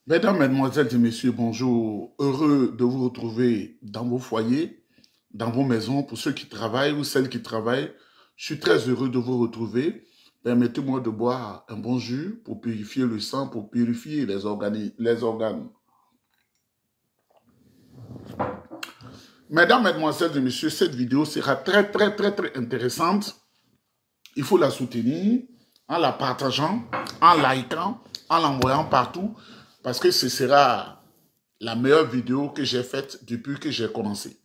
Mesdames, Mesdemoiselles et Messieurs, bonjour. Heureux de vous retrouver dans vos foyers, dans vos maisons. Pour ceux qui travaillent ou celles qui travaillent, je suis très heureux de vous retrouver. Permettez-moi de boire un bon jus pour purifier le sang, pour purifier les organes. Mesdames, Mesdemoiselles et Messieurs, cette vidéo sera très intéressante. Il faut la soutenir en la partageant, en likant, en l'envoyant partout, parce que ce sera la meilleure vidéo que j'ai faite depuis que j'ai commencé.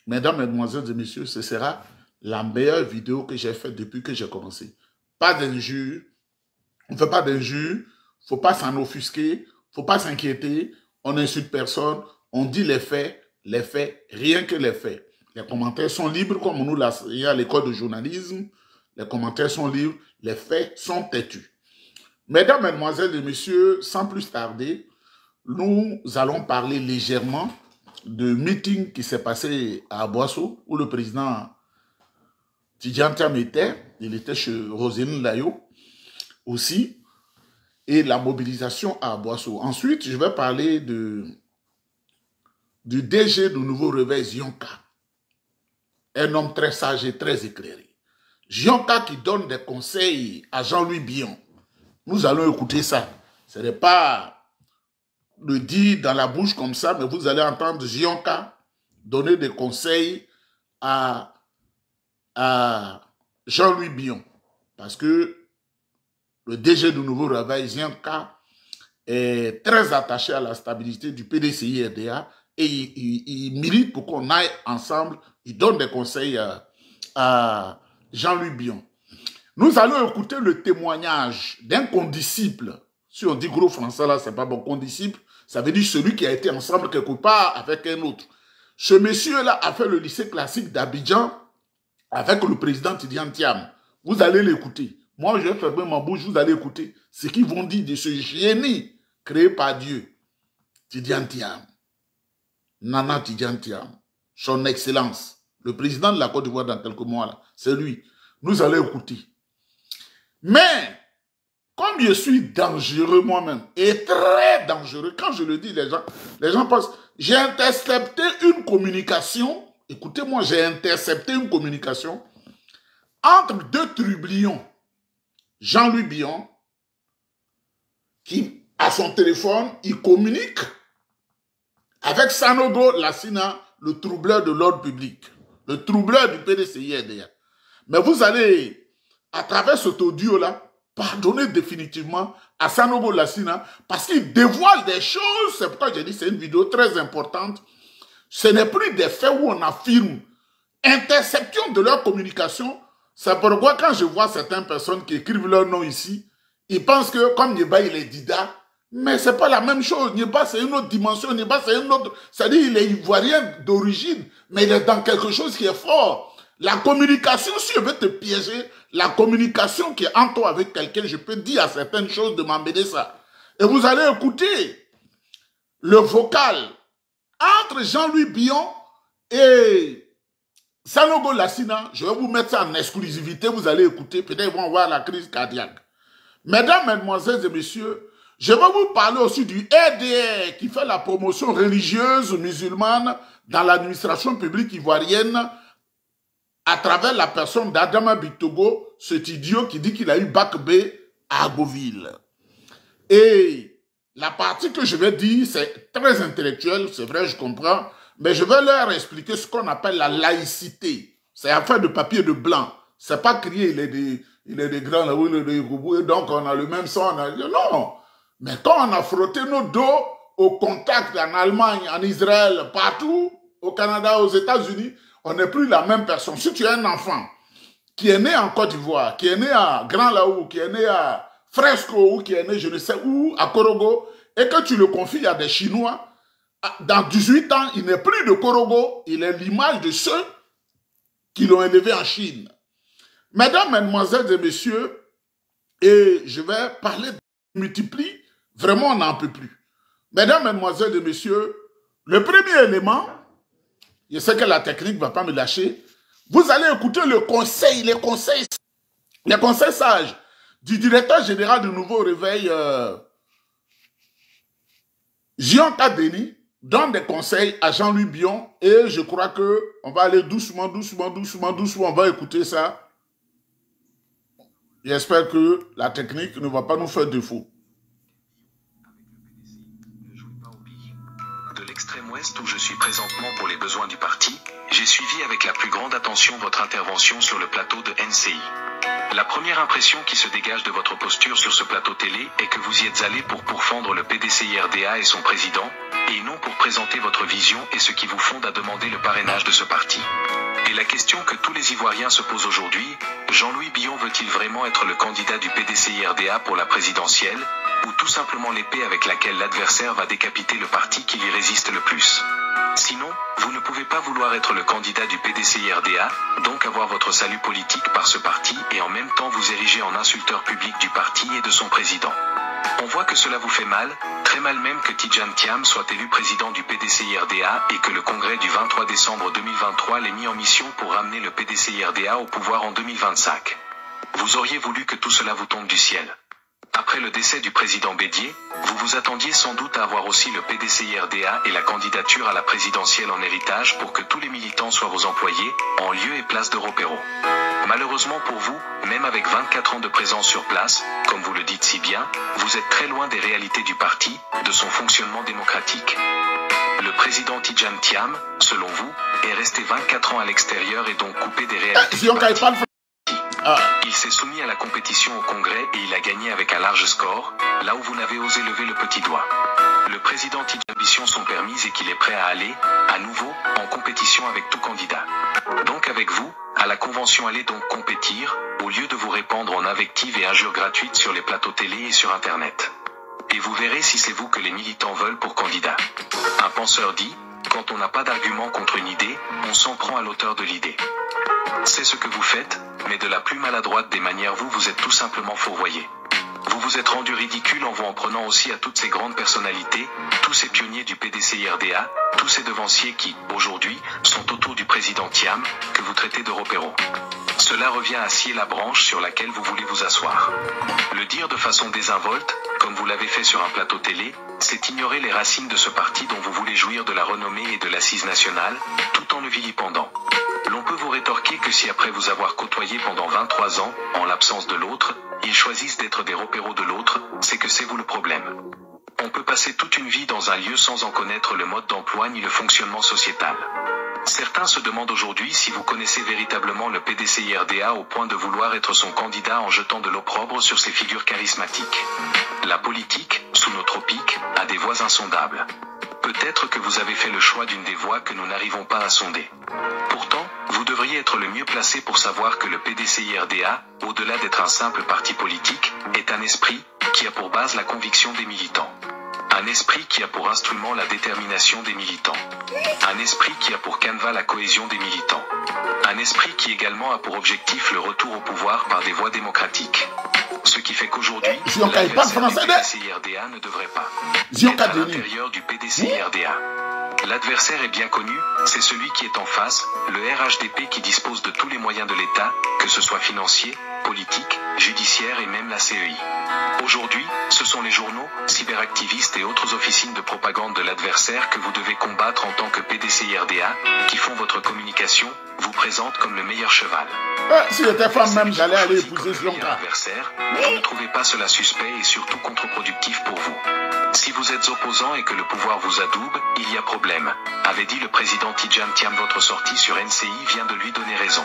Mesdames, Mesdemoiselles et Messieurs, ce sera la meilleure vidéo que j'ai faite depuis que j'ai commencé. Pas d'injures, on ne fait pas d'injures, il ne faut pas s'en offusquer, il ne faut pas s'inquiéter, on n'insulte personne, on dit les faits, rien que les faits. Les commentaires sont libres comme nous l'enseignons à l'école de journalisme, les commentaires sont libres, les faits sont têtus. Mesdames, Mesdemoiselles et Messieurs, sans plus tarder, nous allons parler légèrement de meeting qui s'est passé à Aboissou, où le président Tidjane Thiam était. Il était chez Roselyne Layo aussi, et la mobilisation à Aboissou. Ensuite, je vais parler du DG du Nouveau Réveil, Zionka, un homme très sage et très éclairé. Zionka qui donne des conseils à Jean-Louis Billon. Nous allons écouter ça. Ce n'est pas le dire dans la bouche comme ça, mais vous allez entendre Zionka donner des conseils à Jean-Louis Billon. Parce que le DG du Nouveau Réveil, Zionka, est très attaché à la stabilité du PDCI-RDA et il milite pour qu'on aille ensemble. Il donne des conseils à Jean-Louis Billon. Nous allons écouter le témoignage d'un condisciple. Si on dit gros français là, c'est pas bon. Condisciple, ça veut dire celui qui a été ensemble quelque part avec un autre. Ce monsieur-là a fait le lycée classique d'Abidjan avec le président Tidjane Thiam. Vous allez l'écouter. Moi, je vais fermer ma bouche, vous allez écouter ce qu'ils vont dire de ce génie créé par Dieu. Tidjane Thiam. Nana Tidjane Thiam. Son Excellence. Le président de la Côte d'Ivoire dans quelques mois là. C'est lui. Nous allons écouter. Mais, comme je suis dangereux moi-même, et très dangereux, quand je le dis, les gens pensent, j'ai intercepté une communication, écoutez-moi, j'ai intercepté une communication entre deux trublions, Jean-Louis Billon, qui, à son téléphone, il communique avec Sanogo Lassina, le troubleur de l'ordre public, le troubleur du PDCI-RDA. Mais vous allez, à travers cet audio-là, pardonner définitivement à Sanogo Lassina parce qu'il dévoile des choses. C'est pourquoi j'ai dit que c'est une vidéo très importante. Ce n'est plus des faits où on affirme interception de leur communication. C'est pourquoi quand je vois certaines personnes qui écrivent leur nom ici, ils pensent que comme Nieba il est Dida, mais c'est pas la même chose. Nieba c'est une autre dimension, Nieba c'est une autre... C'est-à-dire il est ivoirien d'origine, mais il est dans quelque chose qui est fort. La communication, si je veux te piéger, la communication qui est en toi avec quelqu'un, je peux dire à certaines choses de m'emmener ça. Et vous allez écouter le vocal entre Jean-Louis Billon et Sanogo Lassina. Je vais vous mettre ça en exclusivité, vous allez écouter, peut-être ils vont voir la crise cardiaque. Mesdames, Mesdemoiselles et Messieurs, je vais vous parler aussi du RDR qui fait la promotion religieuse musulmane dans l'administration publique ivoirienne à travers la personne d'Adama Bitogo, cet idiot qui dit qu'il a eu bac B à Agoville. Et la partie que je vais dire, c'est très intellectuel, c'est vrai, je comprends, mais je vais leur expliquer ce qu'on appelle la laïcité. C'est affaire de papier de blanc. C'est pas crier, il est des grands, là, il est des goubous, et donc on a le même sang. Non, mais quand on a frotté nos dos au contact en Allemagne, en Israël, partout, au Canada, aux États-Unis, on n'est plus la même personne. Si tu es un enfant qui est né en Côte d'Ivoire, qui est né à Grand Laou, qui est né à Fresco, ou qui est né je ne sais où, à Korogo, et que tu le confies à des Chinois, dans 18 ans, il n'est plus de Korogo, il est l'image de ceux qui l'ont élevé en Chine. Mesdames, Mesdemoiselles et Messieurs, et je vais parler de multiplie, vraiment on n'en peut plus. Mesdames, Mesdemoiselles et Messieurs, le premier élément, je sais que la technique ne va pas me lâcher. Vous allez écouter le conseil, les conseils sages du directeur général du Nouveau Réveil, Zionka Denis donne des conseils à Jean-Louis Bion et je crois qu'on va aller doucement, on va écouter ça. J'espère que la technique ne va pas nous faire défaut. De l'extrême ouest où je suis présentement pour les besoins du parti, j'ai suivi avec la plus grande attention votre intervention sur le plateau de NCI. La première impression qui se dégage de votre posture sur ce plateau télé est que vous y êtes allé pour pourfendre le PDCI-RDA et son président, et non pour présenter votre vision et ce qui vous fonde à demander le parrainage de ce parti. Et la question que tous les Ivoiriens se posent aujourd'hui, Jean-Louis Billon veut-il vraiment être le candidat du PDCI-RDA pour la présidentielle, ou tout simplement l'épée avec laquelle l'adversaire va décapiter le parti qui lui résiste le plus? Sinon, vous ne pouvez pas vouloir être le candidat du PDCI-RDA, donc avoir votre salut politique par ce parti et en même temps vous ériger en insulteur public du parti et de son président. On voit que cela vous fait mal, très mal même que Tidjane Thiam soit élu président du PDCI-RDA et que le congrès du 23 décembre 2023 l'ait mis en mission pour ramener le PDCI-RDA au pouvoir en 2025. Vous auriez voulu que tout cela vous tombe du ciel. Après le décès du président Bédier, vous vous attendiez sans doute à avoir aussi le PDCI-RDA et la candidature à la présidentielle en héritage pour que tous les militants soient vos employés, en lieu et place de Ropero. Malheureusement pour vous, même avec 24 ans de présence sur place, comme vous le dites si bien, vous êtes très loin des réalités du parti, de son fonctionnement démocratique. Le président Tidjane Thiam, selon vous, est resté 24 ans à l'extérieur et donc coupé des réalités du parti. Il s'est soumis à la compétition au Congrès et il a gagné avec un large score, là où vous n'avez osé lever le petit doigt. Le président Tidjane ambitions sont permises et qu'il est prêt à aller, à nouveau, en compétition avec tout candidat. Donc avec vous, à la convention allez donc compétir, au lieu de vous répandre en invectives et injures gratuites sur les plateaux télé et sur Internet. Et vous verrez si c'est vous que les militants veulent pour candidat. Un penseur dit, quand on n'a pas d'argument contre une idée, on s'en prend à l'auteur de l'idée. C'est ce que vous faites, mais de la plus maladroite des manières vous êtes tout simplement fourvoyé. Vous vous êtes rendu ridicule en vous en prenant aussi à toutes ces grandes personnalités, tous ces pionniers du PDCI-RDA, tous ces devanciers qui, aujourd'hui, sont autour du président Thiam, que vous traitez de Ropero. Cela revient à scier la branche sur laquelle vous voulez vous asseoir. Le dire de façon désinvolte, comme vous l'avez fait sur un plateau télé, c'est ignorer les racines de ce parti dont vous voulez jouir de la renommée et de l'assise nationale, tout en le vilipendant. L'on peut vous rétorquer que si après vous avoir côtoyé pendant 23 ans, en l'absence de l'autre, ils choisissent d'être des Ropero de l'autre, c'est que c'est vous le problème. On peut passer toute une vie dans un lieu sans en connaître le mode d'emploi ni le fonctionnement sociétal. Certains se demandent aujourd'hui si vous connaissez véritablement le PDCI-RDA au point de vouloir être son candidat en jetant de l'opprobre sur ses figures charismatiques. La politique, sous nos tropiques, a des voies insondables. Peut-être que vous avez fait le choix d'une des voies que nous n'arrivons pas à sonder. Pourtant, vous devriez être le mieux placé pour savoir que le PDCI-RDA, au-delà d'être un simple parti politique, est un esprit qui a pour base la conviction des militants. Un esprit qui a pour instrument la détermination des militants. Un esprit qui a pour canevas la cohésion des militants. Un esprit qui également a pour objectif le retour au pouvoir par des voies démocratiques. Ce qui fait qu'aujourd'hui, l'adversaire du PDCI-RDA ne devrait pas être à l'intérieur du PDCI-RDA. L'adversaire est bien connu, c'est celui qui est en face, le RHDP qui dispose de tous les moyens de l'État, que ce soit financier, politique, judiciaire et même la CEI. Aujourd'hui, ce sont les journaux, cyberactivistes et autres officines de propagande de l'adversaire que vous devez combattre en tant que PDCI-RDA, qui font votre communication, vous présentent comme le meilleur cheval. Si j'étais femme même, j'allais aller épouser ce long-là. Vous ne trouvez pas cela suspect et surtout contre-productif pour vous. Si vous êtes opposant et que le pouvoir vous adoube, il y a problème, avait dit le président Tidjane Thiam. Votre sortie sur NCI vient de lui donner raison.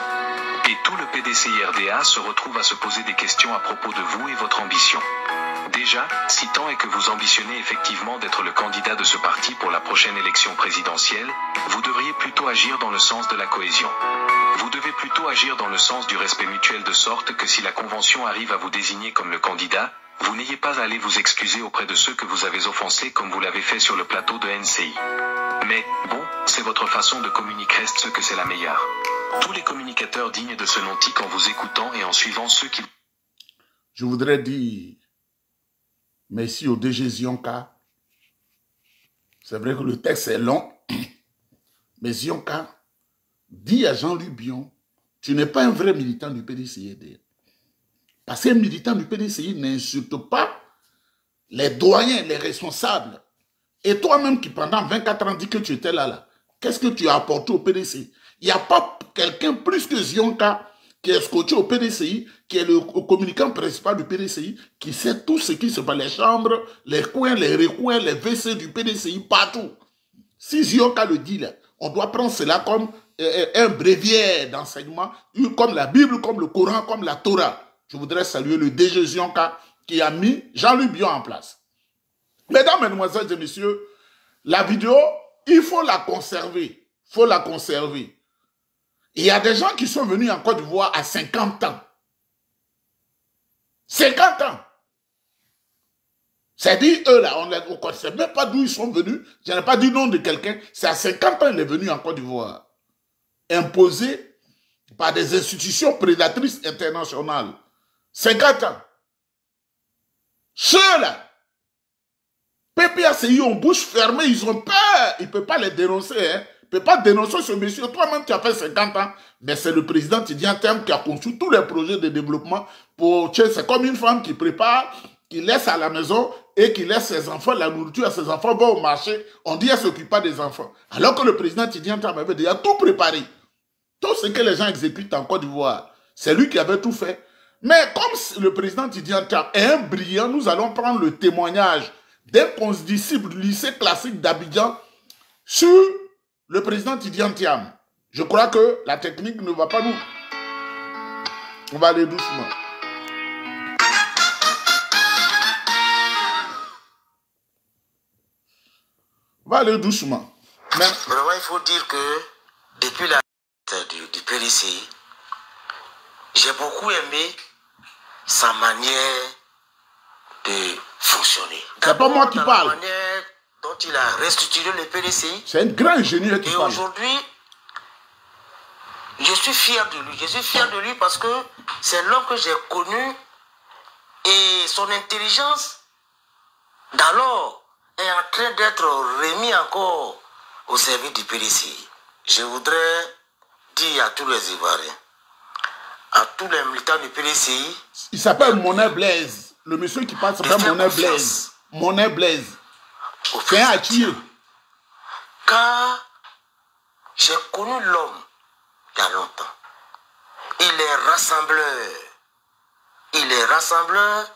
Et tout le PDCI-RDA se retrouve à se poser des questions à propos de vous et votre ambition. Déjà, si tant est que vous ambitionnez effectivement d'être le candidat de ce parti pour la prochaine élection présidentielle, vous devriez plutôt agir dans le sens de la cohésion. Vous devez plutôt agir dans le sens du respect mutuel de sorte que si la convention arrive à vous désigner comme le candidat, vous n'ayez pas à aller vous excuser auprès de ceux que vous avez offensés comme vous l'avez fait sur le plateau de NCI. Mais, bon, c'est votre façon de communiquer, reste ce que c'est la meilleure. Tous les communicateurs dignes de ce nom-tic en vous écoutant et en suivant ceux qui... Je voudrais dire merci au DG Zionka. C'est vrai que le texte est long, mais Zionka dit à Jean-Louis Bion, tu n'es pas un vrai militant du PDCI. Parce qu'un militant du PDCI n'insulte pas les doyens, les responsables Et toi-même qui pendant 24 ans dis que tu étais là, qu'est-ce que tu as apporté au PDCI? Il n'y a pas quelqu'un plus que Zionka qui est scotché au PDCI, qui est le communicant principal du PDCI, qui sait tout ce qui se passe, les chambres, les coins, les recoins, les WC du PDCI, partout. Si Zionka le dit là, on doit prendre cela comme un bréviaire d'enseignement, comme la Bible, comme le Coran, comme la Torah. Je voudrais saluer le DG Zionka qui a mis Jean-Louis Bion en place. Mesdames, Mesdemoiselles et Messieurs, la vidéo, il faut la conserver. Il faut la conserver. Il y a des gens qui sont venus en Côte d'Ivoire à 50 ans. 50 ans. C'est-à-dire, eux là, on ne sait même pas d'où ils sont venus. Je n'ai pas dit le nom de quelqu'un. C'est à 50 ans qu'il est venu en Côte d'Ivoire. Imposé par des institutions prédatrices internationales. 50 ans. Ceux-là, PPACI ont bouche fermée, ils ont peur. Ils ne peuvent pas les dénoncer. Hein. Ils ne peuvent pas dénoncer ce monsieur. Toi-même, tu as fait 50 ans. Mais c'est le président Tidjane Thiam qui a conçu tous les projets de développement. C'est comme une femme qui prépare, qui laisse à la maison et qui laisse ses enfants, la nourriture à ses enfants, va au marché. On dit qu'elle ne s'occupe pas des enfants. Alors que le président Tidjane Thiam avait déjà tout préparé. Tout ce que les gens exécutent en Côte d'Ivoire, c'est lui qui avait tout fait. Mais comme le président Tidjane Thiam est un brillant, nous allons prendre le témoignage d'un condisciple du lycée classique d'Abidjan sur le président Tidjane Thiam. Je crois que la technique ne va pas nous... On va aller doucement. On va aller doucement. Mais... Vraiment, il faut dire que depuis la du PDCI, j'ai beaucoup aimé sa manière de fonctionner. C'est pas moi qui parle. La manière dont il a restructuré le PDCI. C'est un grand ingénieur qui parle. Et aujourd'hui, je suis fier de lui. Je suis fier de lui parce que c'est l'homme que j'ai connu et son intelligence d'alors est en train d'être remis encore au service du PDCI. Je voudrais dire à tous les Ivoiriens, à tous les militants du PDCI. Il s'appelle Monet Blaise. Le monsieur qui parle s'appelle Monet Blaise. Monet Blaise. C'est un Achille. Car j'ai connu l'homme il y a longtemps. Il est rassembleur. Il est rassembleur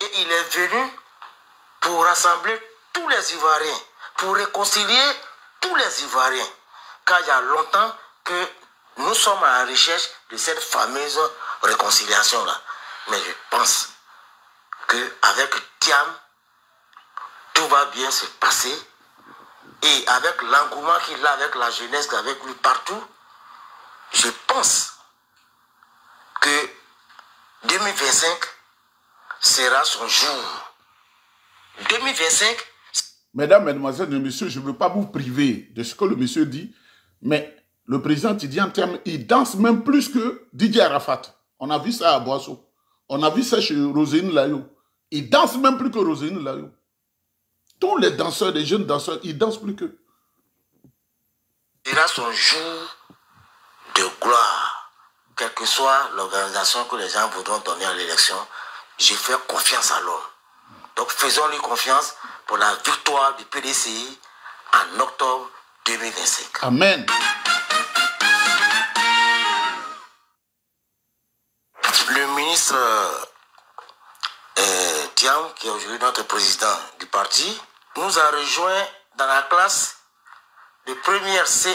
et il est venu pour rassembler tous les Ivoiriens, pour réconcilier tous les Ivoiriens. Car il y a longtemps que nous sommes à la recherche de cette fameuse réconciliation-là. Mais je pense qu'avec Thiam, tout va bien se passer. Et avec l'engouement qu'il a avec la jeunesse, avec lui partout, je pense que 2025 sera son jour. 2025... Mesdames, Mesdemoiselles et Messieurs, je ne veux pas vous priver de ce que le monsieur dit, mais le président Tidjane Thiam, il danse même plus que Didier Arafat. On a vu ça à Boisseau. On a vu ça chez Roséine Layo. Il danse même plus que Roséine Layo. Tous les danseurs, les jeunes danseurs, ils dansent plus qu'eux. Il a son jour de gloire. Quelle que soit l'organisation que les gens voudront donner à l'élection, je fais confiance à l'homme. Donc faisons-lui confiance pour la victoire du PDCI en octobre 2025. Amen. Le ministre Thiam, qui est aujourd'hui notre président du parti, nous a rejoint dans la classe de première C1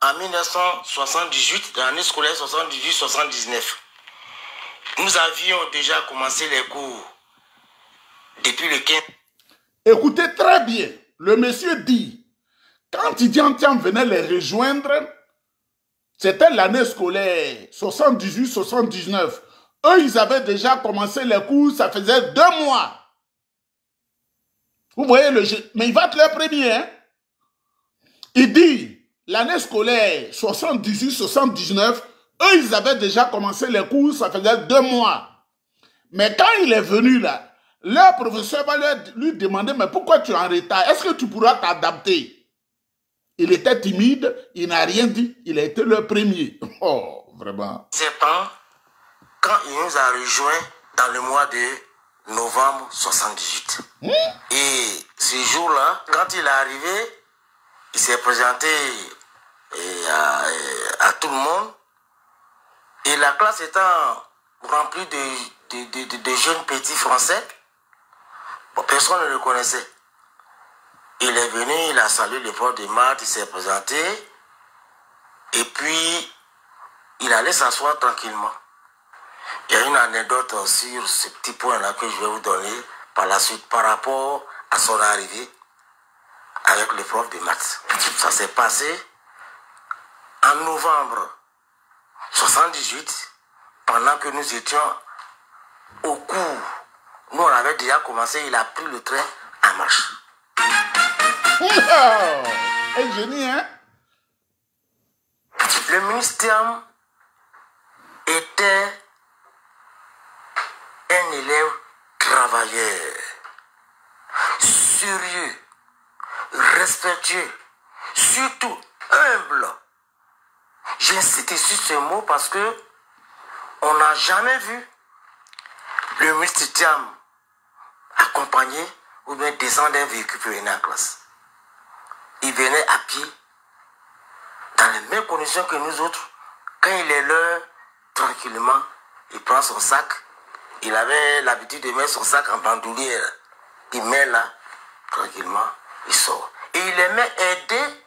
en 1978, dans l'année scolaire 78-79. Nous avions déjà commencé les cours depuis le 15. Écoutez très bien, le monsieur dit, quand Tidjane Thiam venait les rejoindre, c'était l'année scolaire 78-79. Eux, ils avaient déjà commencé les cours, ça faisait 2 mois. Vous voyez le jeu, mais il va être le premier. Hein? Il dit, l'année scolaire 78-79, eux, ils avaient déjà commencé les cours, ça faisait 2 mois. Mais quand il est venu là, leur professeur va lui demander, mais pourquoi tu es en retard? Est-ce que tu pourras t'adapter? Il était timide, il n'a rien dit, il a été le premier. Oh, vraiment. Septembre, quand il nous a rejoints dans le mois de novembre 78. Et ce jour-là, quand il est arrivé, il s'est présenté à tout le monde. Et la classe étant remplie de jeunes petits français, bon, personne ne le connaissait. Il est venu, il a salué le prof de maths, il s'est présenté. Et puis, il allait s'asseoir tranquillement. Il y a une anecdote sur ce petit point-là que je vais vous donner par la suite par rapport à son arrivée avec le prof de maths. Ça s'est passé en novembre 78, pendant que nous étions au cours. Nous, on avait déjà commencé, il a pris le train en marche. Un génie, hein? Le ministre Thiam était un élève travailleur, sérieux, respectueux, surtout humble. J'insiste sur ce mot parce que on n'a jamais vu le ministre Thiam accompagné ou bien descendre d'un véhicule pour venir en classe. Il venait à pied, dans les mêmes conditions que nous autres. Quand il est l'heure, tranquillement, il prend son sac. Il avait l'habitude de mettre son sac en bandoulière. Il met là, tranquillement, il sort. Et il aimait aider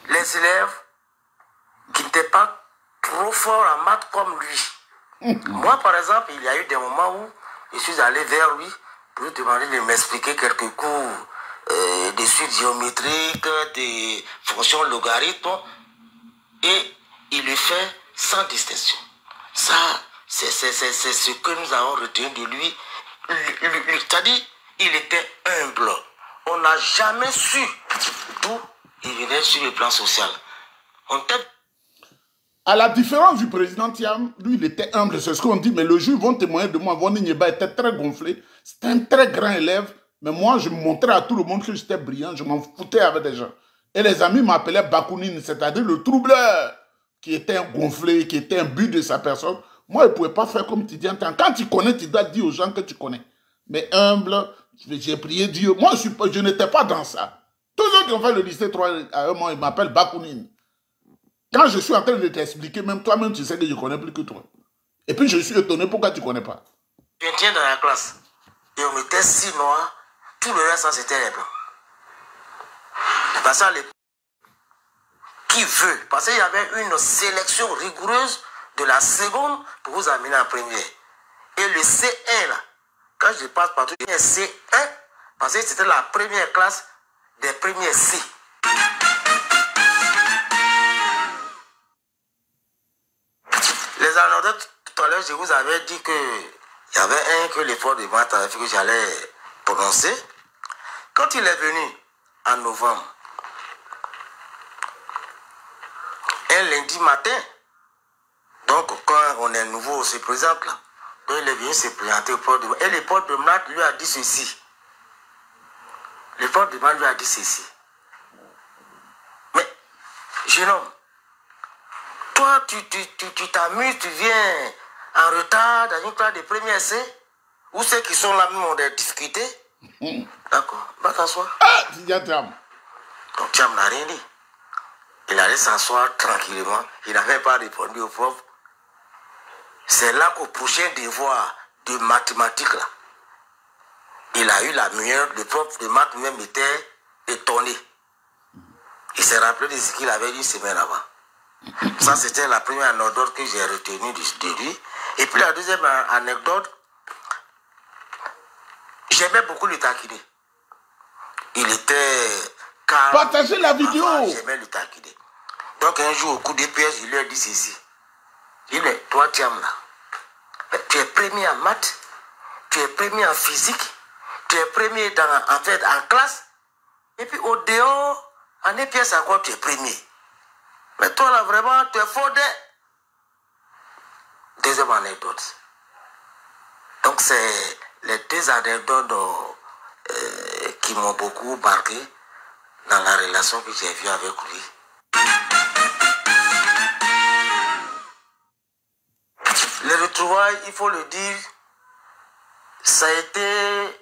les élèves qui n'étaient pas trop forts en maths comme lui. Moi, par exemple, il y a eu des moments où je suis allé vers lui pour lui demander de m'expliquer quelques cours de suite géométrique, des fonctions logarithmes, et il le fait sans distinction. Ça, c'est ce que nous avons retenu de lui. C'est-à-dire, il était humble. On n'a jamais su d'où il venait sur le plan social. À la différence du président Thiam, lui, il était humble, c'est ce qu'on dit, mais le jour, ils vont témoigner de moi, Woni Nyeba était très gonflé, c'était un très grand élève, mais moi, je montrais à tout le monde que j'étais brillant, je m'en foutais avec des gens. Et les amis m'appelaient Bakounine, c'est-à-dire le troubleur, qui était un gonflé, qui était un but de sa personne. Moi, il ne pouvait pas faire comme tu dis. Quand tu connais, tu dois dire aux gens que tu connais. Mais humble, j'ai prié Dieu. Moi, je n'étais pas dans ça. Tous ceux qui ont fait le lycée 3 à un moment, ils m'appellent Bakounine. Quand je suis en train de t'expliquer, même toi-même, tu sais que je connais plus que toi. Et puis, je suis étonné pourquoi tu ne connais pas. Je viens dans la classe et on mettait 6 noirs. Tout le reste, c'était les blancs. Parce que qui veut, parce qu'il y avait une sélection rigoureuse de la seconde pour vous amener en première. Et le C1, là, quand je passe partout, il y a C1, parce que c'était la première classe des premiers C. Les anecdotes, tout à l'heure, je vous avais dit qu'il y avait un que l'effort de maths avait fait que j'allais prononcer. Quand il est venu en novembre, un lundi matin, donc quand on est nouveau, on se présente là. Donc il est venu se présenter au prof de maths. Et le prof de maths lui a dit ceci. Le prof de maths lui a dit ceci. Mais, jeune homme, toi, tu t'amuses, tu viens en retard dans une classe de première C, où ceux qui sont là même ont des difficultés. D'accord, va t'asseoir. Ah, Didier Thiam. Donc Thiam n'a rien dit. Il allait s'asseoir tranquillement. Il n'avait pas répondu au prof. C'est là qu'au prochain devoir de mathématiques, là, il a eu la meilleure. Le prof de maths même était étonné. Il s'est rappelé de ce qu'il avait dit une semaine avant. Ça, c'était la première anecdote que j'ai retenue de lui. Et puis la deuxième anecdote, j'aimais beaucoup le taquiner. Il était calme. Partagez la vidéo. J'aimais le taquiner. Donc un jour, au coup de piège, il lui a dit ceci. Il dit, toi, Thiam, là, tu es premier en maths, tu es premier en physique, tu es premier en classe, et puis au dehors, en épièce encore, tu es premier. Mais toi, là, vraiment, tu es faux. Deuxième anecdote. Donc, c'est les deux anecdotes qui m'ont beaucoup marqué dans la relation que j'ai vue avec lui. vois, il faut le dire, ça a été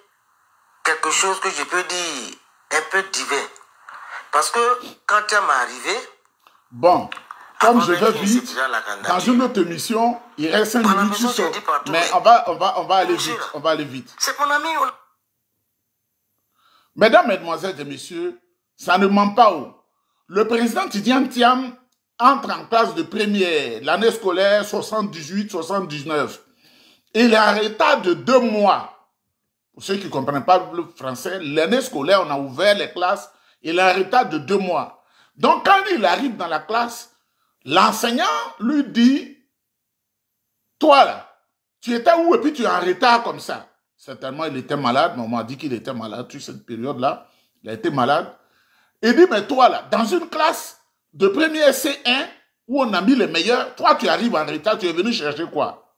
quelque chose que je peux dire un peu divin. Parce que quand tu m'es arrivé... Bon, comme je vais vite, dans une autre émission, il reste 5 minutes sur ça. Mais on va aller vite. On va aller vite. C'est mon ami. Mesdames, Mesdemoiselles et Messieurs, ça ne ment pas. Le président Tidjane Thiam entre en classe de première, l'année scolaire 78-79. Il est en retard de 2 mois. Pour ceux qui ne comprennent pas le français, l'année scolaire, on a ouvert les classes, il est en retard de 2 mois. Donc, quand il arrive dans la classe, l'enseignant lui dit, toi là, tu étais où et puis tu es en retard comme ça? Certainement, il était malade, mais on m'a dit qu'il était malade toute cette période-là. Il a été malade. Il dit, mais toi là, dans une classe de première C1, où on a mis les meilleurs, toi tu arrives en retard, tu es venu chercher quoi?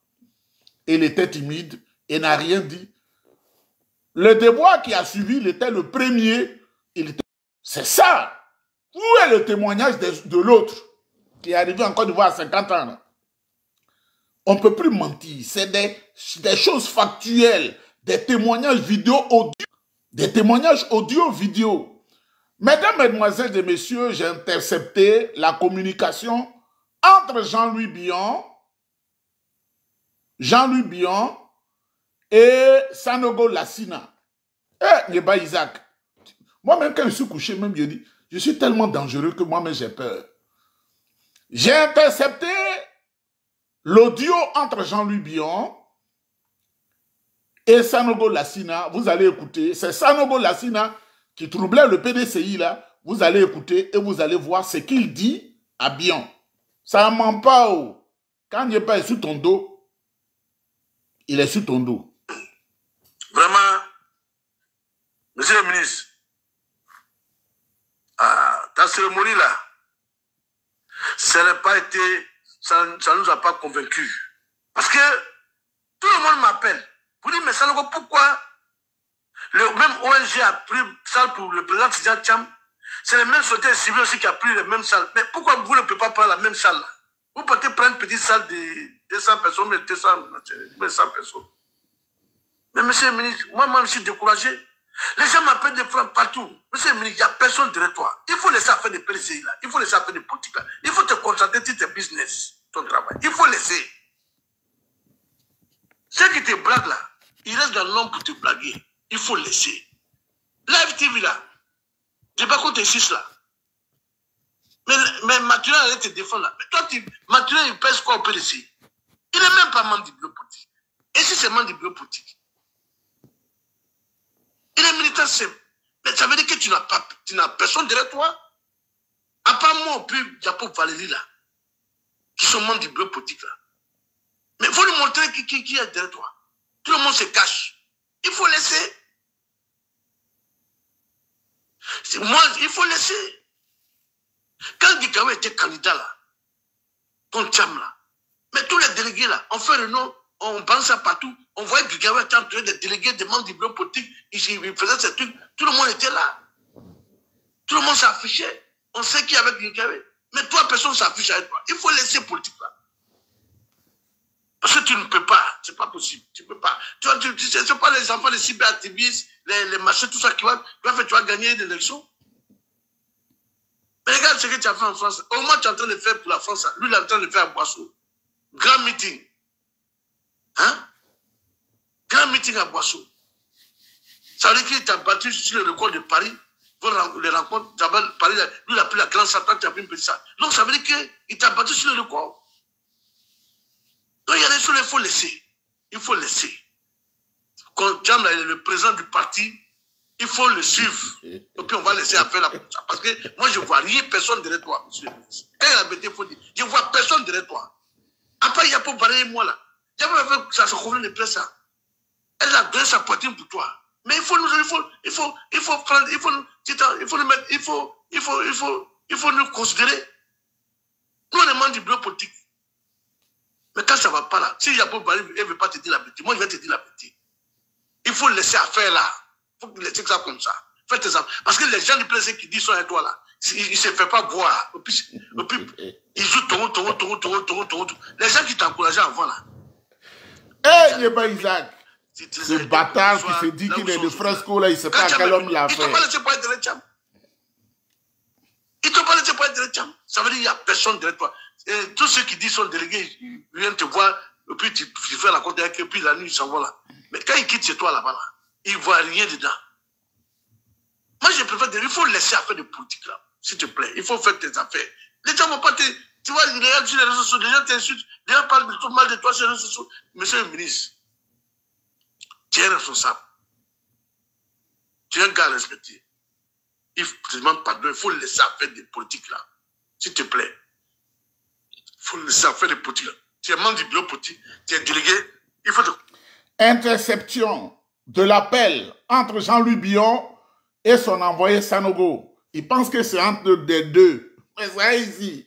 Il était timide et n'a rien dit. Le devoir qui a suivi, il était le premier. C'est ça. Où est le témoignage de l'autre qui est arrivé en Côte d'Ivoire à 50 ans? Là? On ne peut plus mentir. C'est des choses factuelles, des témoignages vidéo, audio, des témoignages audio, vidéo. Mesdames, Mesdemoiselles et Messieurs, j'ai intercepté la communication entre Jean-Louis Bion et Sanogo Lassina. Eh, Nyeba Isaac. Moi-même, quand je suis couché, même, je dis, je suis tellement dangereux que moi-même, j'ai peur. J'ai intercepté l'audio entre Jean-Louis Bion et Sanogo Lassina. Vous allez écouter. C'est Sanogo Lassina qui troublait le PDCI, là. Vous allez écouter et vous allez voir ce qu'il dit à Bion. Ça ne ment pas. Oh. Quand Nyeba est sous ton dos, il est sous ton dos. Vraiment, monsieur le ministre, ta cérémonie-là, ça n'a pas été, ça ne nous a pas convaincus. Parce que tout le monde m'appelle. Vous dites, mais ça, pourquoi le même ONG a pris salle pour le président Tidjane Thiam? C'est le même société civile aussi qui a pris les mêmes salles. Mais pourquoi vous ne pouvez pas prendre la même salle là? Vous pouvez prendre une petite salle de 200 personnes, mais 200 personnes. Mais monsieur le ministre, moi, je suis découragé. Les gens m'appellent des francs partout. Monsieur le ministre, il n'y a personne derrière toi. Il faut laisser faire des PCI là. Il faut laisser faire des politiques là. Il faut te concentrer sur tes business, ton travail. Il faut laisser. Ceux qui te blaguent là, ils restent dans l'ombre pour te blaguer. Il faut laisser. Live TV là, débat contre 6 là. Mais Mathurin allait te défendre là. Mais toi, Mathurin, il pèse quoi au PDC? Il n'est même pas membre du bureau politique. Et si c'est membre du bureau politique? Il est militant simple. Mais ça veut dire que tu n'as personne derrière toi. À part moi, puis Diapo Valérie là, qui sont membres du bureau politique là. Mais il faut lui montrer qui est derrière toi. Tout le monde se cache. Il faut laisser. Moi, il faut laisser. Quand Gikawe était candidat là, contre Thiam là, mais tous les délégués là, on fait le nom, on pense ça partout. On voyait Gikawe était en train de déléguer des membres du bureau politique. Il faisait ces trucs. Tout le monde était là. Tout le monde s'affichait. On sait qui est avec Gikawe. Mais toi, personne ne s'affiche avec toi. Il faut laisser politique là. Parce que tu ne peux pas. C'est pas possible. Tu ne peux pas. Tu sais, c'est pas les enfants, les cyberactivistes, les machins, tout ça qui va faire, tu vas gagner l'élection. Mais regarde ce que tu as fait en France. Au moins, tu es en train de faire pour la France. Lui, il est en train de faire à Boissou. Grand meeting. Hein? Grand meeting à Boissou. Ça veut dire qu'il t'a battu sur le record de Paris. Les rencontres, Paris, lui, il a pris la grande salle, tu as pris une petite salle. Donc, ça veut dire qu'il t'a battu sur le record. Donc, il y a des choses qu'il faut laisser. Il faut laisser. Quand Thiam est le président du parti, il faut le suivre. Et puis, on va laisser faire la ça. Parce que moi, je ne vois rien, personne derrière toi, monsieur le ministre. Quand il a bêté, il faut dire, je ne vois personne derrière toi. Après, il y a pas parler moi là. Il y a pas fait ça se couvre de presse ça. Elle a donné sa poitrine pour toi. Mais il faut nous mettre, il faut nous considérer. Nous, on est membres du bureau politique. Mais quand ça ne va pas là, si il y a pas parler, elle ne veut pas te dire la bêtise, moi je vais te dire la bêtise. Il faut laisser faire là. Il faut laisser ça comme ça. Faites ça. Parce que les gens du presse qui disent sur toi là, ils ne se font pas boire. Et puis ils jouent ton. Les gens qui t'encourageaient avant là. n'est pas Isaac. Ce bâtard qui se dit qu'il est de Fresco, là, il ne sait pas à quel homme l'a fait. Il ne t'a pas laissé pour être derrière Tcham. Il ne t'a pas laissé pour être derrière Tcham. Ça veut dire qu'il n'y a personne derrière toi. Et tous ceux qui disent sont délégués, ils viennent te voir, et puis tu fais la côte avec eux, et puis la nuit, ils s'en vont là. Mais quand ils quittent chez toi là-bas, là, ils ne voient rien dedans. Moi, je préfère dire, il faut laisser affaire de politique là, s'il te plaît. Il faut faire tes affaires. Les gens ne vont pas te... Tu vois, les gens sur les réseaux sociaux, les gens t'insultent, les gens parlent de tout mal de toi sur les réseaux sociaux. Monsieur le ministre, tu es responsable. Tu es un gars respecté. Il te demande pardon, il faut laisser affaire des politiques là. S'il te plaît. Il faut laisser affaire des politiques là. Tu es membre du bureau politique, tu es délégué, il faut te... Interception de l'appel entre Jean-Louis Billon et son envoyé Sanogo. Il pense que c'est entre les deux. Mais ça est ici.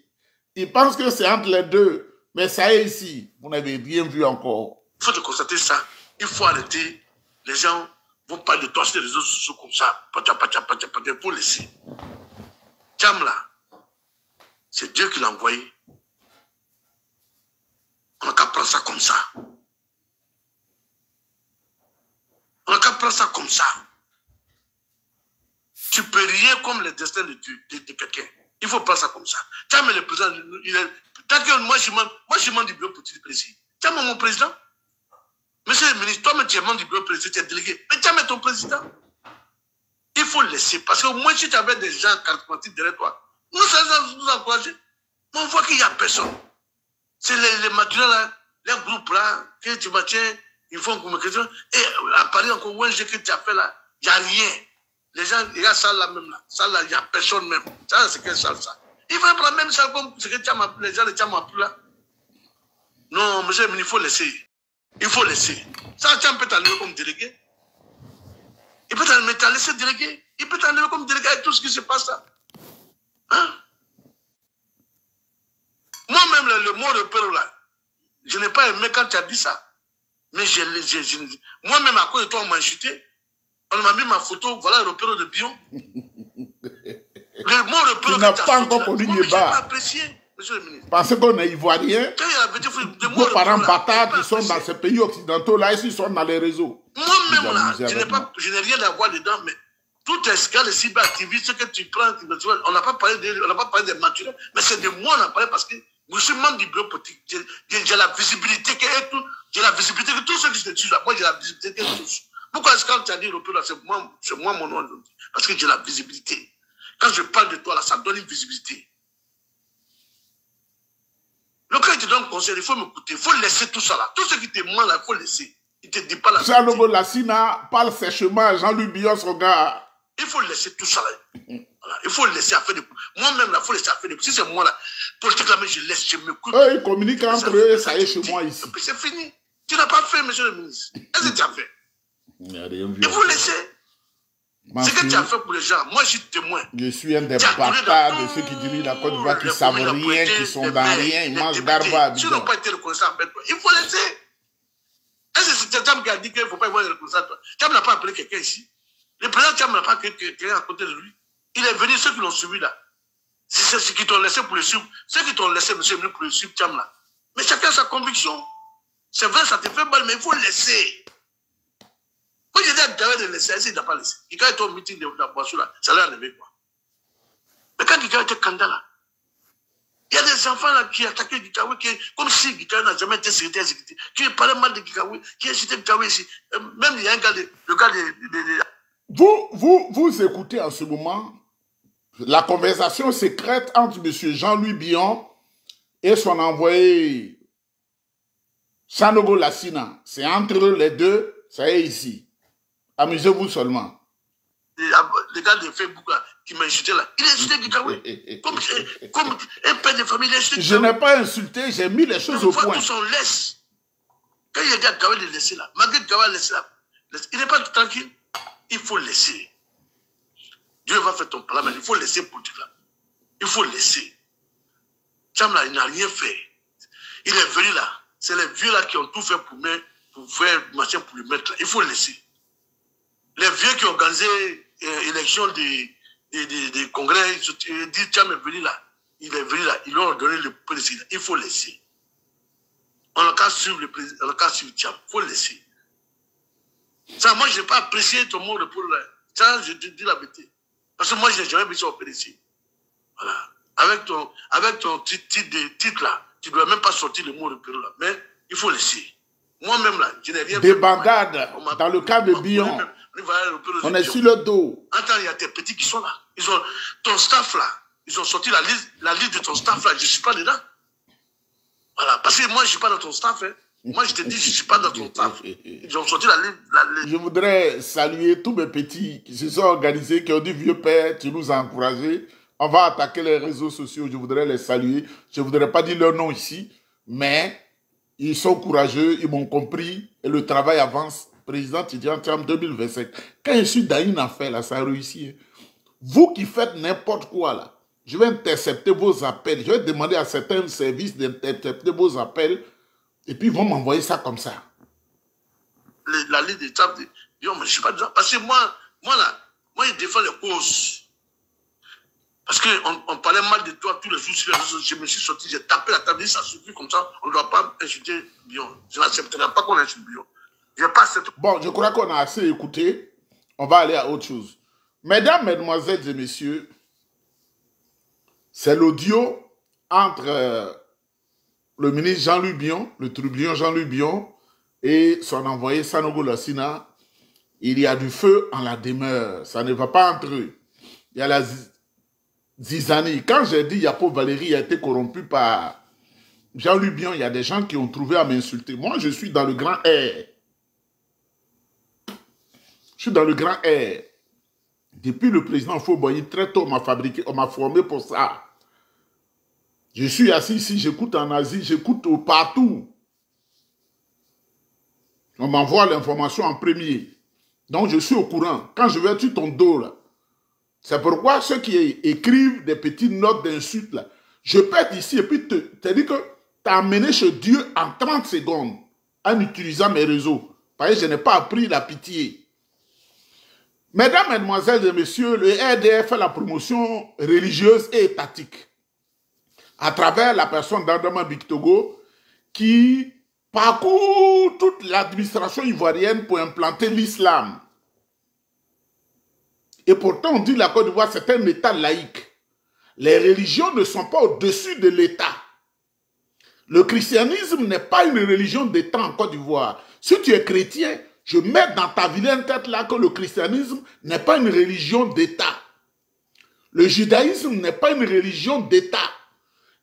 Il pense que c'est entre les deux. Mais ça est ici. Vous n'avez rien vu encore. Il faut te constater ça. Il faut arrêter. Les gens vont parler de toi sur les réseaux sociaux comme ça. Il faut laisser. Tcham là, c'est Dieu qui l'a envoyé. On n'a qu'à prendre ça comme ça. On n'a qu'à prendre ça comme ça. Tu peux rien comme le destin de quelqu'un. Il faut prendre ça comme ça. Tcham est le président. Tant que moi je demande du bureau politique du président. Tcham est mon président. Monsieur le ministre, toi-même tu es membre du bureau politique, tu es délégué. Mais Tcham est ton président. Il faut laisser. Parce que moi, si tu avais des gens charismatiques derrière toi, nous allons nous encourager. Mais on voit qu'il n'y a personne. C'est les matures là, les groupes là, que tu maintiens, ils font comme question. Et à Paris, encore, où que tu as fait là, il n'y a rien. Les gens, il y a ça là même là. Ça là, il n'y a personne même. Ça, c'est quelle salle ça? Il va prendre même ça comme ce que tu as les gens, les Tcham appellent là. Non, monsieur le ministre, il faut laisser. Il faut laisser. Ça, Tcham peut t'enlever comme délégué. Il peut t'en laisser délégué. Il peut t'enlever comme délégué avec tout ce qui se passe là. Hein? Moi-même, le mot repère là, je n'ai pas aimé quand tu as dit ça. Mais moi-même, à cause de toi, on m'a insulté. On m'a mis ma photo, voilà le repère de Billon. Le mot repère tu n'as pas encore connu Niéba. Je n'ai pas apprécié, monsieur le ministre. Parce qu'on est ivoirien. Nos parents bâtards qui sont dans ces pays occidentaux là, ils sont dans les réseaux. Moi-même là, je n'ai rien à voir dedans, mais tout est cas de cyberactivistes, ce que tu prends, on n'a pas parlé des matures, mais c'est de moi on a parlé parce que je suis membre du bureau politique. J'ai la visibilité que tous ceux qui se tuent là, moi j'ai la visibilité que tous. Pourquoi est-ce que quand tu as dit Européen là, c'est moi mon nom aujourd'hui? Parce que j'ai la visibilité. Quand je parle de toi là, ça me donne une visibilité. Donc quand je te donne conseil, il faut m'écouter, il faut laisser tout ça là. Tout ce qui te ment là, il faut laisser. Il te dit pas la vérité. Sanogo Lassina parle sèchement à Jean-Louis Billon, son gars. Il faut laisser tout ça là. Voilà. Il faut laisser affaire de... Moi-même là, il faut laisser affaire de... Si c'est moi là, politique là, mais je laisse, je m'écoute. Eux, ils communiquent entre eux, ça y est chez moi ici. Et puis c'est fini. Tu n'as pas fait, monsieur le ministre. Est-ce que tu as fait? Il faut laisser. Ce que tu as fait pour les gens, moi je suis témoin. Je suis un des bâtards de ceux qui dirigent la Côte d'Ivoire, qui ne savent rien, qui sont dans rien, ils mangent garba. S'ils n'ont pas été reconnaissants avec toi, il faut laisser. Est-ce que c'est Tcham qui a dit qu'il ne faut pas avoir reconnaissance à toi? Tcham n'a pas appelé quelqu'un ici. Le président Tcham n'a pas quelqu'un à côté de lui. Il est venu, ceux qui l'ont suivi là. C'est ceux qui t'ont laissé pour le suivre. Ceux qui t'ont laissé, monsieur, pour le suivre Tcham là. Mais chacun a sa conviction. C'est vrai, ça te fait mal, mais il faut laisser. Moi, j'ai dit à Gikawé de laisser, il n'a pas laissé. Gikawé était au meeting de la boisson là, ça l'a enlevé quoi. Mais quand Gikawé était candidat là, il y a des enfants là qui attaquaient Gikawé, comme si Gikawé n'a jamais été secrétaire exécutif, qui parlaient mal de Gikawé, qui incitait Gikawé ici. Même il y a un gars, le gars de... Vous écoutez en ce moment la conversation secrète entre M. Jean-Louis Billon et son envoyé Sanogo Lassina. C'est entre eux les deux, ça est ici. Amusez-vous seulement. Les gars de Facebook là, qui m'a insulté là, il a insulté Gikawé. Comme un père de famille, il a insulté. Je n'ai pas insulté, j'ai mis les choses au point. Tous on laisse. Quand il y a des Gikawé de laisser là, malgré Gikawé laisser là, il n'est pas tranquille. Il faut laisser. Dieu va faire ton plan, mais il faut laisser pour tout là. Il faut laisser. Tcham là, il n'a rien fait. Il est venu là. C'est les vieux là qui ont tout fait pour faire machin pour le mettre là. Il faut laisser. Les vieux qui ont organisé l'élection des congrès, ils disent Tcham est venu là. Il est venu là. Ils lui ont donné le président. Il faut laisser. on n'a qu'à suivre le président, on n'a qu'à suivre Thiam. Il faut le laisser. Ça, moi, je n'ai pas apprécié ton mot de pour là. Ça, je te dis la vérité. Parce que moi, je n'ai jamais vu ça au PDC. Voilà. Avec ton titre là, tu ne dois même pas sortir le mot de Pérou là. Mais il faut laisser. Moi-même là, je n'ai rien Des fait. bandades, dans le cas de Bion. On est sur le dos. Attends, il y a tes petits qui sont là. Ton staff là, ils ont sorti la liste de ton staff là. Je ne suis pas dedans. Voilà. Parce que moi, je ne suis pas dans ton staff. Hein. Moi, je te dis, je ne suis pas dans ton staff. Ils ont sorti la liste. Je voudrais saluer tous mes petits qui se sont organisés, qui ont dit, vieux père, tu nous as encouragés. On va attaquer les réseaux sociaux. Je voudrais les saluer. Je ne voudrais pas dire leur nom ici, mais ils sont courageux, ils m'ont compris et le travail avance. Président Tidjane Thiam 2025. Quand je suis dans une affaire, là, ça a réussi. Vous qui faites n'importe quoi, là, je vais intercepter vos appels. Je vais demander à certains services d'intercepter vos appels et puis ils vont m'envoyer ça comme ça. La liste des tables, mais je ne suis pas dedans. Parce que moi, je défends les causes. Parce qu'on parlait mal de toi tous les jours sur les réseaux. Je me suis sorti, j'ai tapé la table, ça suffit comme ça. On ne doit pas insulter Bion. Je n'accepterai pas qu'on insulte Bion. Bon, je crois qu'on a assez écouté. On va aller à autre chose. Mesdames, mesdemoiselles et messieurs, c'est l'audio entre le ministre Jean-Louis Bion, le trublion Jean-Louis Bion, et son envoyé Sanogo Lassina. Il y a du feu en la demeure. Ça ne va pas entre eux. Il y a la zizanie. Quand j'ai dit Yapo Valérie a été corrompu par Jean-Louis Bion, il y a des gens qui ont trouvé à m'insulter. Moi, je suis dans le grand air. Je suis dans le grand air. Depuis le président Fauboyi, très tôt, on m'a formé pour ça. Je suis assis ici, j'écoute en Asie, j'écoute partout. On m'envoie l'information en premier. Donc, je suis au courant. Quand je vais sur ton dos, là, c'est pourquoi ceux qui écrivent des petites notes d'insultes, là, je peux être ici et puis te dire que tu as amené chez Dieu en 30 secondes en utilisant mes réseaux. Parce que je n'ai pas appris la pitié. Mesdames, mesdemoiselles et messieurs, le RDR fait la promotion religieuse et étatique à travers la personne d'Adama Bictogo qui parcourt toute l'administration ivoirienne pour implanter l'islam. Et pourtant, on dit que la Côte d'Ivoire, c'est un État laïque. Les religions ne sont pas au-dessus de l'État. Le christianisme n'est pas une religion d'État en Côte d'Ivoire. Si tu es chrétien, je mets dans ta vilaine tête là que le christianisme n'est pas une religion d'État. Le judaïsme n'est pas une religion d'État.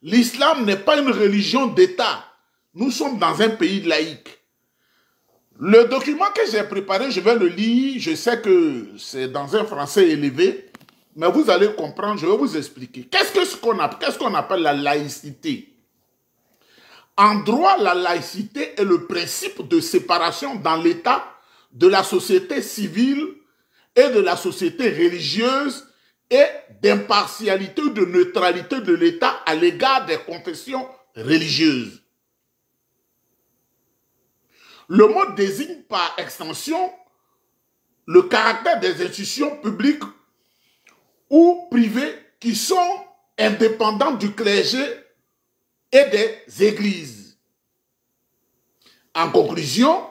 L'islam n'est pas une religion d'État. Nous sommes dans un pays laïque. Le document que j'ai préparé, je vais le lire. Je sais que c'est dans un français élevé, mais vous allez comprendre, je vais vous expliquer. Qu'est-ce qu'on appelle la laïcité? En droit, la laïcité est le principe de séparation dans l'État de la société civile et de la société religieuse et d'impartialité ou de neutralité de l'État à l'égard des confessions religieuses. Le mot désigne par extension le caractère des institutions publiques ou privées qui sont indépendantes du clergé et des églises. En conclusion,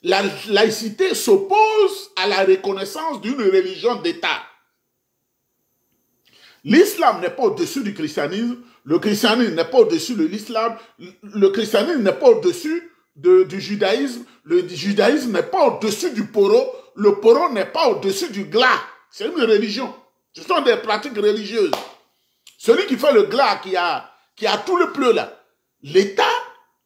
la laïcité s'oppose à la reconnaissance d'une religion d'État. L'islam n'est pas au-dessus du christianisme, le christianisme n'est pas au-dessus de l'islam, le christianisme n'est pas au-dessus du judaïsme, le judaïsme n'est pas au-dessus du poro, le poro n'est pas au-dessus du glas. C'est une religion. Ce sont des pratiques religieuses. Celui qui fait le glas, qui a tout le pleu là, l'État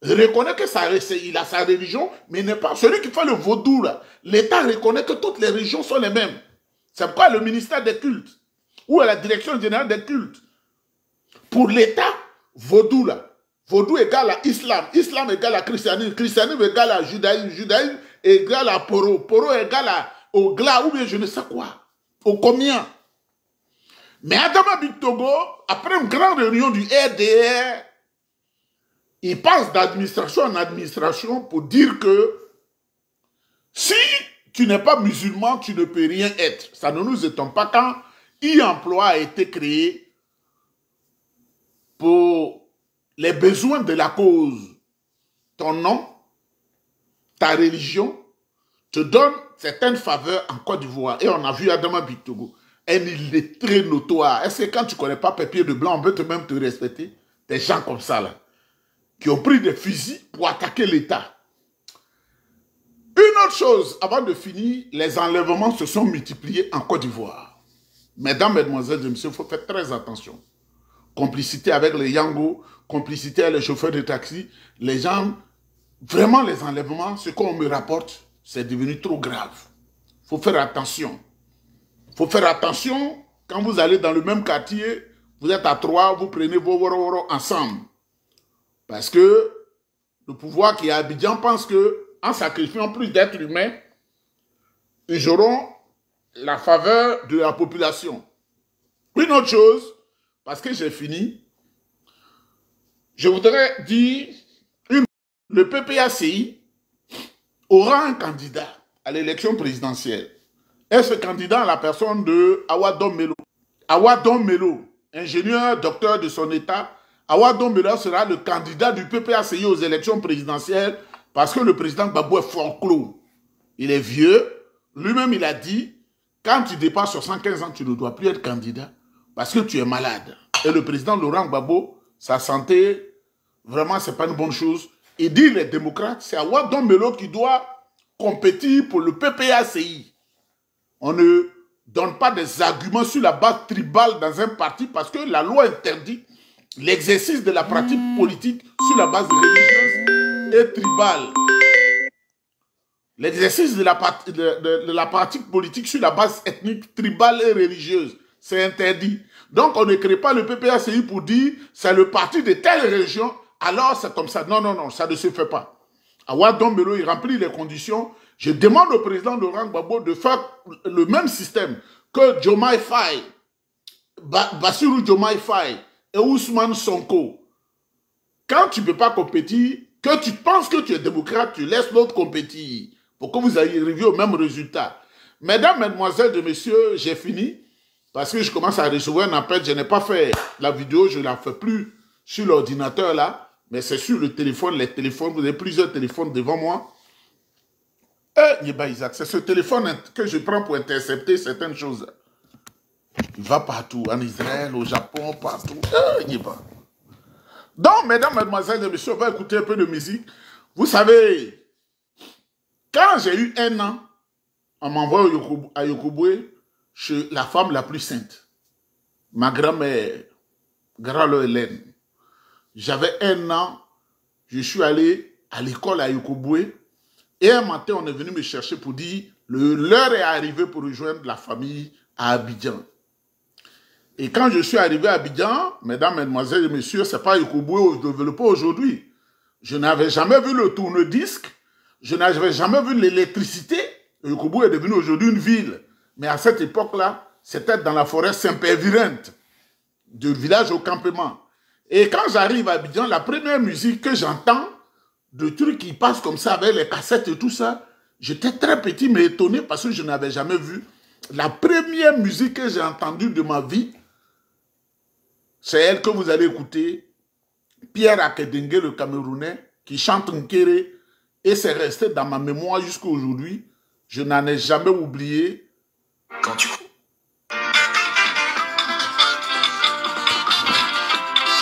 reconnaît que il a sa religion, mais n'est pas celui qui fait le vaudou là. L'État reconnaît que toutes les religions sont les mêmes. C'est pourquoi le ministère des cultes ou à la direction générale des cultes, pour l'État, vaudou là, vaudou égale à islam, islam égale à christianisme, christianisme égale à judaïsme, judaïsme égale à poro, poro égale au glas ou bien je ne sais quoi, au combien. Mais Adama Bictogo, après une grande réunion du RDR, il passe d'administration en administration pour dire que si tu n'es pas musulman, tu ne peux rien être. Ça ne nous étonne pas quand e-emploi a été créé pour les besoins de la cause. ton nom, ta religion, te donne certaines faveurs en Côte d'Ivoire. Et on a vu Adama Bitogo, un illettré notoire. Est-ce que quand tu ne connais pas papier de blanc, on peut même te respecter? Des gens comme ça, là, qui ont pris des fusils pour attaquer l'État. Une autre chose, avant de finir, les enlèvements se sont multipliés en Côte d'Ivoire. Mesdames, mesdemoiselles et messieurs, il faut faire très attention. Complicité avec les Yango, complicité avec les chauffeurs de taxi, les gens, vraiment les enlèvements, ce qu'on me rapporte, c'est devenu trop grave. Il faut faire attention. Il faut faire attention quand vous allez dans le même quartier, vous êtes à 3, vous prenez vos woro ensemble. Parce que le pouvoir qui est à Abidjan pense qu'en sacrifiant plus d'êtres humains, ils auront la faveur de la population. Une autre chose, parce que j'ai fini, je voudrais dire, le PPACI aura un candidat à l'élection présidentielle. Et ce candidat, la personne de Awadon Melo. Awadon Melo, ingénieur, docteur de son état, Awadon Melo sera le candidat du PPACI aux élections présidentielles parce que le président Gbagbo est fort clos. Il est vieux. Lui-même, il a dit, quand tu dépasses 75 ans, tu ne dois plus être candidat parce que tu es malade. Et le président Laurent Gbagbo, sa santé, vraiment, ce n'est pas une bonne chose. Il dit, les démocrates, c'est Awadon Melo qui doit compétir pour le PPACI. On ne donne pas des arguments sur la base tribale dans un parti parce que la loi interdit l'exercice de la pratique politique sur la base religieuse et tribale. L'exercice de la pratique politique sur la base ethnique, tribale et religieuse, c'est interdit. Donc on ne crée pas le PPACI pour dire c'est le parti de telle région, alors c'est comme ça. Non, non, non, ça ne se fait pas. Awadon Melo, il remplit les conditions. Je demande au président Laurent Gbagbo de faire le même système que Diomaye Faye, Bassirou Diomaye Faye et Ousmane Sonko. Quand tu ne peux pas compétir, que tu penses que tu es démocrate, tu laisses l'autre compétir pour que vous arriviez au même résultat. Mesdames, mesdemoiselles et messieurs, j'ai fini parce que je commence à recevoir un appel. Je n'ai pas fait la vidéo, je ne la fais plus sur l'ordinateur là, mais c'est sur le téléphone, les téléphones, vous avez plusieurs téléphones devant moi. Yeba Isaac, c'est ce téléphone que je prends pour intercepter certaines choses. Il va partout, en Israël, au Japon, partout. Yeba. Donc, mesdames, mesdemoiselles et messieurs, on va écouter un peu de musique. Vous savez, quand j'ai eu 1 an, on m'envoie à Yokobwe chez la femme la plus sainte, ma grand-mère, Grand-Lo Hélène. J'avais 1 an, je suis allé à l'école à Yokobwe. Et un matin, on est venu me chercher pour dire l'heure est arrivée pour rejoindre la famille à Abidjan. Et quand je suis arrivé à Abidjan, mesdames, mesdemoiselles et messieurs, ce n'est pas Yokobwe développé aujourd'hui. Je n'avais jamais vu le tourne-disque, je n'avais jamais vu l'électricité. Yokobwe est devenu aujourd'hui une ville. Mais à cette époque-là, c'était dans la forêt Saint-Pévirente, du village au campement. Et quand j'arrive à Abidjan, la première musique que j'entends, de trucs qui passent comme ça avec les cassettes et tout ça, j'étais très petit mais étonné parce que je n'avais jamais vu. La première musique que j'ai entendue de ma vie, c'est elle que vous allez écouter, Pierre Akedengue, le Camerounais, qui chante Nkéré, et c'est resté dans ma mémoire jusqu'à aujourd'hui. Je n'en ai jamais oublié. Quand tu...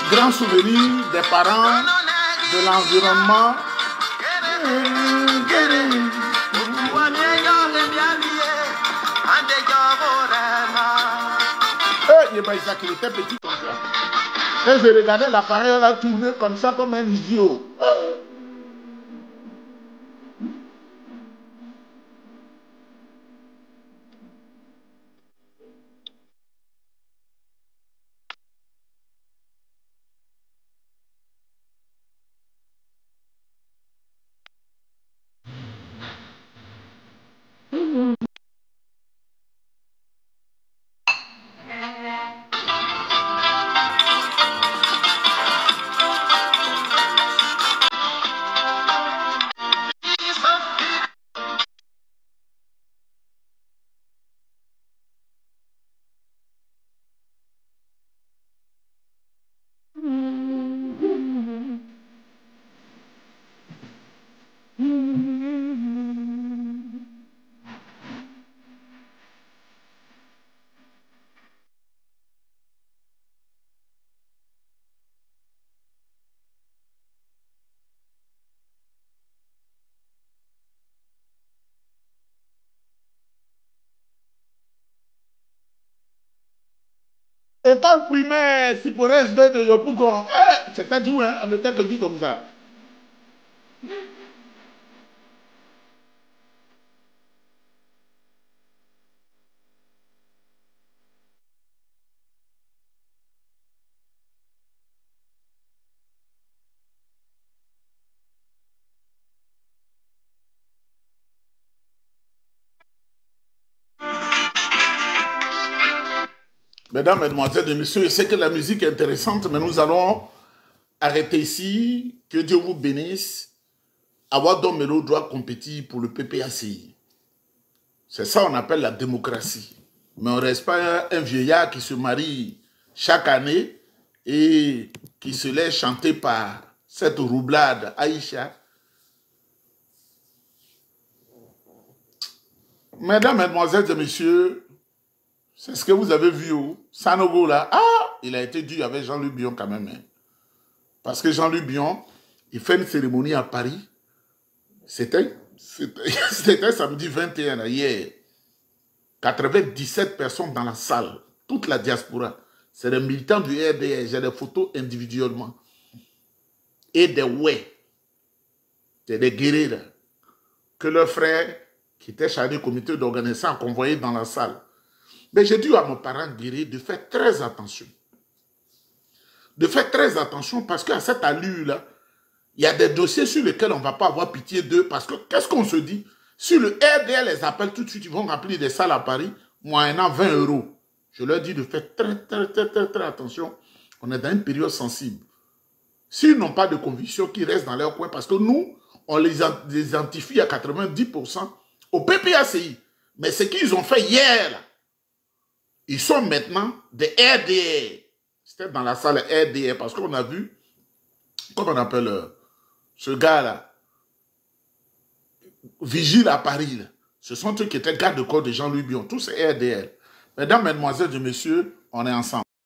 Grand souvenir des parents, de l'environnement. Il était petit comme ça. Et je regardais l'appareil là tourner comme ça, comme un idiot. État primaire, si pour rester de Yopougon, c'est pas tout, hein, on était que dit comme ça. Mesdames, Mesdemoiselles et Messieurs, je sais que la musique est intéressante, mais nous allons arrêter ici. Que Dieu vous bénisse. Awadon Melo doit compétir pour le PPACI. C'est ça qu'on appelle la démocratie. Mais on ne reste pas un vieillard qui se marie chaque année et qui se laisse chanter par cette roublade Aïcha. Mesdames, Mesdemoiselles et Messieurs, c'est ce que vous avez vu où Sanogo là, il a été dû avec Jean-Luc Bion quand même. Hein. Parce que Jean-Luc Bion, il fait une cérémonie à Paris. C'était samedi 21, là, hier. 97 personnes dans la salle. Toute la diaspora. C'est des militants du RDR. J'ai des photos individuellement. Et des ouais. C'est des guerriers que leur frère, qui était chargé du comité d'organisation, a convoyé dans la salle. Mais j'ai dit à mon parent guerrier de faire très attention. De faire très attention parce qu'à cette allure-là, il y a des dossiers sur lesquels on ne va pas avoir pitié d'eux. Parce que qu'est-ce qu'on se dit? Si le RDR les appelle tout de suite, ils vont remplir des salles à Paris, moyennant 20 €. Je leur dis de faire très attention. On est dans une période sensible. S'ils n'ont pas de conviction, qu'ils restent dans leur coin. Parce que nous, on les identifie à 90% au PPACI. Mais ce qu'ils ont fait hier, là, ils sont maintenant des RDR. C'était dans la salle RDR parce qu'on a vu, comment on appelle ce gars-là, vigile à Paris. Là. Ce sont eux qui étaient garde-corps de Jean-Louis Bion. Tous ces RDR. Mesdames, Mesdemoiselles et Messieurs, on est ensemble.